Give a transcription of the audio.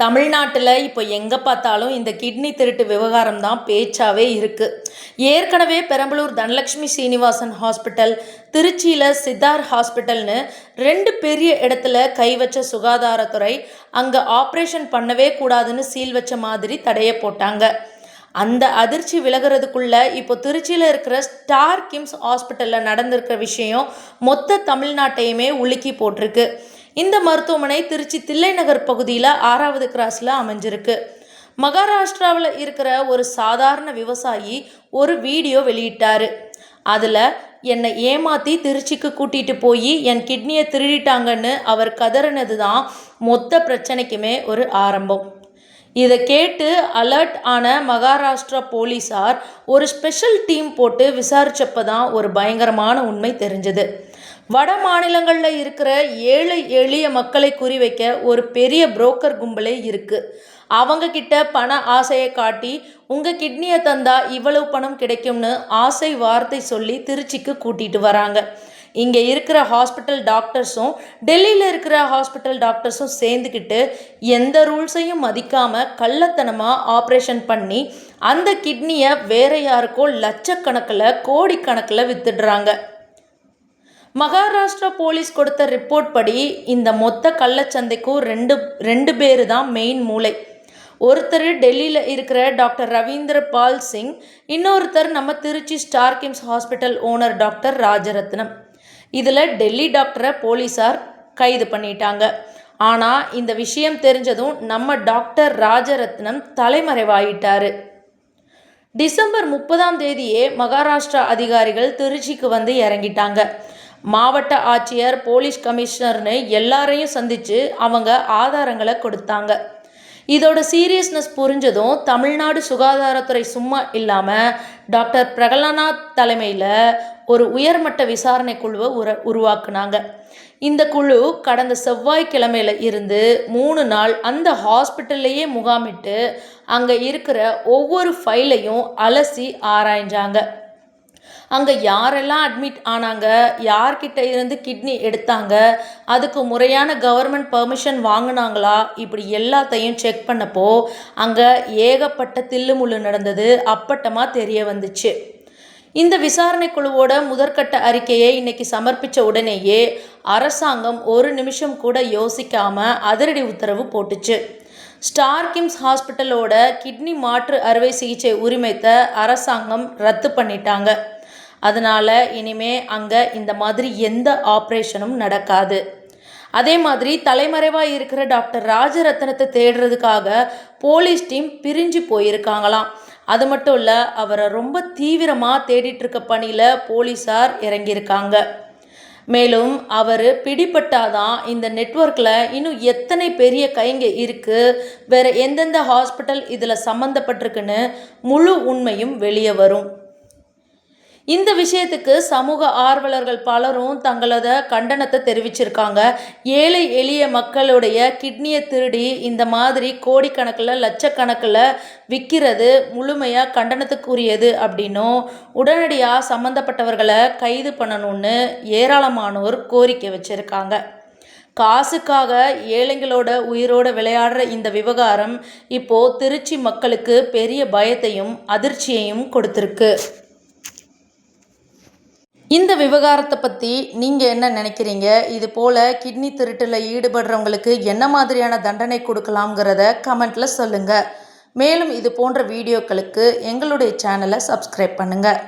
தமிழ்நாட்டில் இப்போ எங்கே பார்த்தாலும் இந்த கிட்னி திருட்டு விவகாரம் தான் பேச்சாவே இருக்குது. ஏற்கனவே பெரம்பலூர் தனலட்சுமி சீனிவாசன் ஹாஸ்பிட்டல், திருச்சியில் சித்தார் ஹாஸ்பிட்டல்னு 2 பெரிய இடத்துல கை வச்ச சுகாதாரத்துறை அங்கே ஆப்ரேஷன் பண்ணவே கூடாதுன்னு சீல் வச்ச மாதிரி தடையை போட்டாங்க. அந்த அதிர்ச்சி விலகிறதுக்குள்ள இப்போ திருச்சியில் இருக்கிற ஸ்டார் கிம்ஸ் ஹாஸ்பிட்டலில் நடந்திருக்கிற விஷயம் மொத்த தமிழ்நாட்டையுமே உலுக்கி போட்டிருக்கு. இந்த மருத்துவமனை திருச்சி தில்லைநகர் பகுதியில் 6வது கிராஸில் அமைஞ்சிருக்கு. மகாராஷ்டிராவில் இருக்கிற ஒரு சாதாரண விவசாயி ஒரு வீடியோ வெளியிட்டார். அதில் என்னை ஏமாற்றி திருச்சிக்கு கூட்டிகிட்டு போய் என் கிட்னியை திருடிட்டாங்கன்னு அவர் கதறினது தான் மொத்த பிரச்சனைக்குமே ஒரு ஆரம்பம். இதை கேட்டு அலர்ட் ஆன மகாராஷ்டிரா போலீஸார் ஒரு ஸ்பெஷல் டீம் போட்டு விசாரித்தப்போ தான் ஒரு பயங்கரமான உண்மை தெரிஞ்சது. வட மாநிலங்களில் இருக்கிற ஏழை எளிய மக்களை குறிவைக்க ஒரு பெரிய புரோக்கர் கும்பலே இருக்குது. அவங்கக்கிட்ட பண ஆசையை காட்டி உங்கள் கிட்னியை தந்தா இவ்வளவு பணம் கிடைக்கும்னு ஆசை வார்த்தை சொல்லி திருச்சிக்கு கூட்டிகிட்டு வராங்க. இங்கே இருக்கிற ஹாஸ்பிட்டல் டாக்டர்ஸும் டெல்லியில் இருக்கிற ஹாஸ்பிட்டல் டாக்டர்ஸும் சேர்ந்துக்கிட்டு எந்த ரூல்ஸையும் மதிக்காமல் கள்ளத்தனமாக ஆப்ரேஷன் பண்ணி அந்த கிட்னியை வேற யாருக்கோ லட்சக்கணக்கில் கோடிக்கணக்கில் வித்துடுறாங்க. மகாராஷ்டிரா போலீஸ் கொடுத்த ரிப்போர்ட் படி இந்த மொத்த கள்ளச்சந்தைக்கும் ரெண்டு பேர் தான் மெயின் மூளை. ஒருத்தர் டெல்லியில் இருக்கிற டாக்டர் ரவீந்திர பால் சிங், இன்னொருத்தர் நம்ம Trichy star KIMS hospital owner doctor Rajaratnam. இதில் டெல்லி டாக்டரை போலீஸார் கைது பண்ணிட்டாங்க. ஆனால் இந்த விஷயம் தெரிஞ்சதும் நம்ம டாக்டர் ராஜரத்னம் தலைமறைவாயிட்டார். டிசம்பர் 30ஆம் தேதியே மகாராஷ்டிரா அதிகாரிகள் திருச்சிக்கு வந்து இறங்கிட்டாங்க. மாவட்ட ஆட்சியர், போலீஸ் கமிஷனர்னு எல்லாரையும் சந்தித்து அவங்க ஆதாரங்களை கொடுத்தாங்க. இதோட சீரியஸ்னஸ் புரிஞ்சதும் தமிழ்நாடு சுகாதாரத்துறை சும்மா இல்லாமல் டாக்டர் பிரகலாநாத் தலைமையில் ஒரு உயர்மட்ட விசாரணை குழுவை உருவாக்குனாங்க. இந்த குழு கடந்த செவ்வாய்க்கிழமையில இருந்து 3 நாள் அந்த ஹாஸ்பிட்டல்லையே முகாமிட்டு அங்கே இருக்கிற ஒவ்வொரு ஃபைலையும் அலசி ஆராய்ஞ்சாங்க. அங்கே யாரெல்லாம் அட்மிட் ஆனாங்க, யார்கிட்ட இருந்து கிட்னி எடுத்தாங்க, அதுக்கு முறையான கவர்மெண்ட் பெர்மிஷன் வாங்கினாங்களா, இப்படி எல்லாத்தையும் செக் பண்ணப்போ அங்கே ஏகப்பட்ட தில்லுமுள்ளு நடந்தது அப்பட்டமாக தெரிய வந்துச்சு. இந்த விசாரணை குழுவோட முதற்கட்ட அறிக்கையை இன்னைக்கு சமர்ப்பித்த உடனேயே அரசாங்கம் ஒரு நிமிஷம் கூட யோசிக்காமல் அதிரடி உத்தரவு போட்டுச்சு. ஸ்டார் கிம்ஸ் ஹாஸ்பிட்டலோட கிட்னி மாற்று அறுவை சிகிச்சை உரிமத்தை அரசாங்கம் ரத்து பண்ணிட்டாங்க. அதனால் இனிமே அங்கே இந்த மாதிரி எந்த ஆப்ரேஷனும் நடக்காது. அதே மாதிரி தலைமறைவாக இருக்கிற டாக்டர் ராஜரத்னத்தை தேடுறதுக்காக போலீஸ் டீம் பிரிஞ்சு போயிருக்காங்களாம். அது மட்டும் இல்லை, அவரை ரொம்ப தீவிரமாக தேடிட்டு இருக்க பணியில் போலீஸார் இறங்கியிருக்காங்க. மேலும் அவர் பிடிபட்டாதான் இந்த நெட்வொர்க்கில் இன்னும் எத்தனை பெரிய கைங்க இருக்குது, வேறு எந்தெந்த ஹாஸ்பிட்டல் இதில் சம்மந்தப்பட்டிருக்குன்னு முழு உண்மையும் வெளியே வரும். இந்த விஷயத்துக்கு சமூக ஆர்வலர்கள் பலரும் தங்களோட கண்டனத்தை தெரிவிச்சிருக்காங்க. ஏழை எளிய மக்களுடைய கிட்னியை திருடி இந்த மாதிரி கோடிக்கணக்கில் லட்சக்கணக்கில் விற்கிறது முழுமையாக கண்டனத்துக்குரியது அப்படின்னும் உடனடியாக சம்மந்தப்பட்டவர்களை கைது பண்ணணும்னு ஏராளமானோர் கோரிக்கை வச்சுருக்காங்க. காசுக்காக ஏழைங்களோட உயிரோட விளையாடுற இந்த விவகாரம் இப்போது திருச்சி மக்களுக்கு பெரிய பயத்தையும் அதிர்ச்சியையும் கொடுத்துருக்கு. இந்த விவகாரத்தை பற்றி நீங்கள் என்ன நினைக்கிறீங்க? இது போல் கிட்னி திருட்டில் ஈடுபடுறவங்களுக்கு என்ன மாதிரியான தண்டனை கொடுக்கலாம்ங்கிறத கமெண்ட்டில் சொல்லுங்கள். மேலும் இது போன்ற வீடியோக்களுக்கு எங்களுடைய சேனலை சப்ஸ்கிரைப் பண்ணுங்கள்.